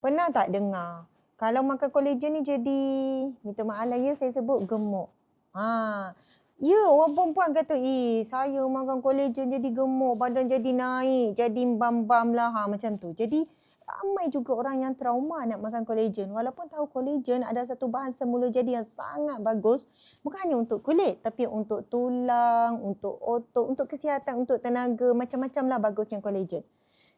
Pernah tak dengar, kalau makan kolagen ni jadi, minta maaf lah ya saya sebut, gemuk. Ya, orang perempuan kata, saya makan kolagen jadi gemuk, badan jadi naik, jadi bam-bam lah, macam tu. Jadi, ramai juga orang yang trauma nak makan kolagen. Walaupun tahu kolagen ada satu bahan semula jadi yang sangat bagus, bukan hanya untuk kulit, tapi untuk tulang, untuk otot, untuk kesihatan, untuk tenaga, macam-macam lah bagusnya kolagen.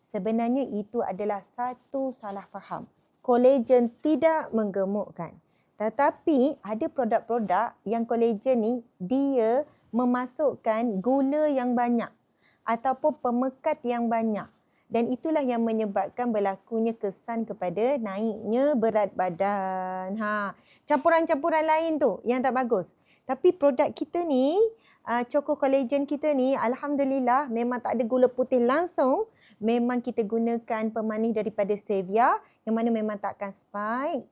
Sebenarnya itu adalah satu salah faham. Kolagen tidak menggemukkan. Tetapi ada produk-produk yang kolagen ni dia memasukkan gula yang banyak ataupun pemekat yang banyak. Dan itulah yang menyebabkan berlakunya kesan kepada naiknya berat badan. Campuran-campuran lain tu yang tak bagus. Tapi produk kita ni, Choco Collagen kita ni, alhamdulillah memang tak ada gula putih langsung. Memang kita gunakan pemanis daripada stevia yang mana memang takkan spike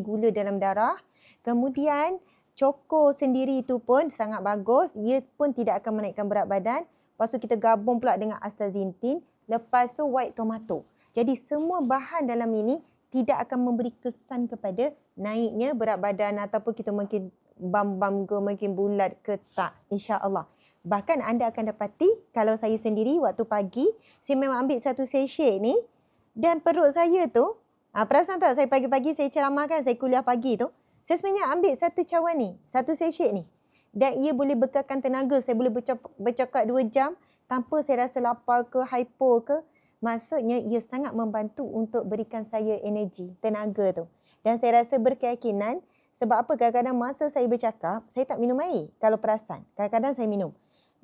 gula dalam darah. Kemudian Choco sendiri itu pun sangat bagus. Ia pun tidak akan menaikkan berat badan. Lepas tu kita gabung pula dengan astaxanthin. Lepas tu white tomato. Jadi semua bahan dalam ini tidak akan memberi kesan kepada naiknya berat badan ataupun kita mungkin bam-bam ke, mungkin bulat ke, tak. InsyaAllah. Bahkan anda akan dapati kalau saya sendiri waktu pagi, saya memang ambil satu sachet ni dan perut saya tu, perasan tak saya pagi-pagi saya ceramah kan, saya kuliah pagi tu, saya sebenarnya ambil satu cawan ni, satu sachet ni. Dan ia boleh bekalkan tenaga, saya boleh bercakap 2 jam tanpa saya rasa lapar ke, hypo ke. Maksudnya ia sangat membantu untuk berikan saya energi, tenaga tu. Dan saya rasa berkeyakinan sebab apa kadang-kadang masa saya bercakap, saya tak minum air kalau perasan. Kadang-kadang saya minum.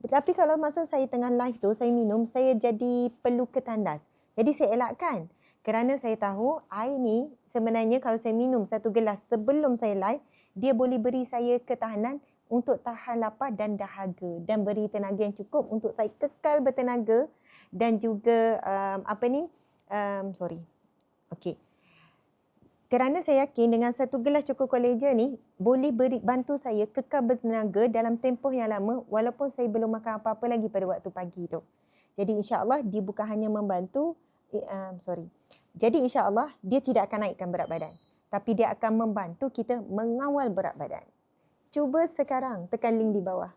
Tapi kalau masa saya tengah live tu, saya minum, saya jadi perlu ke tandas. Jadi saya elakkan. Kerana saya tahu air ni sebenarnya kalau saya minum 1 gelas sebelum saya live, dia boleh beri saya ketahanan untuk tahan lapar dan dahaga. Dan beri tenaga yang cukup untuk saya kekal bertenaga. Dan juga, kerana saya yakin dengan 1 gelas Choco Collagen ni boleh bantu saya kekal bertenaga dalam tempoh yang lama walaupun saya belum makan apa-apa lagi pada waktu pagi tu. Jadi insya-Allah dia bukan hanya membantu, Jadi insya-Allah dia tidak akan naikkan berat badan. Tapi dia akan membantu kita mengawal berat badan. Cuba sekarang tekan link di bawah.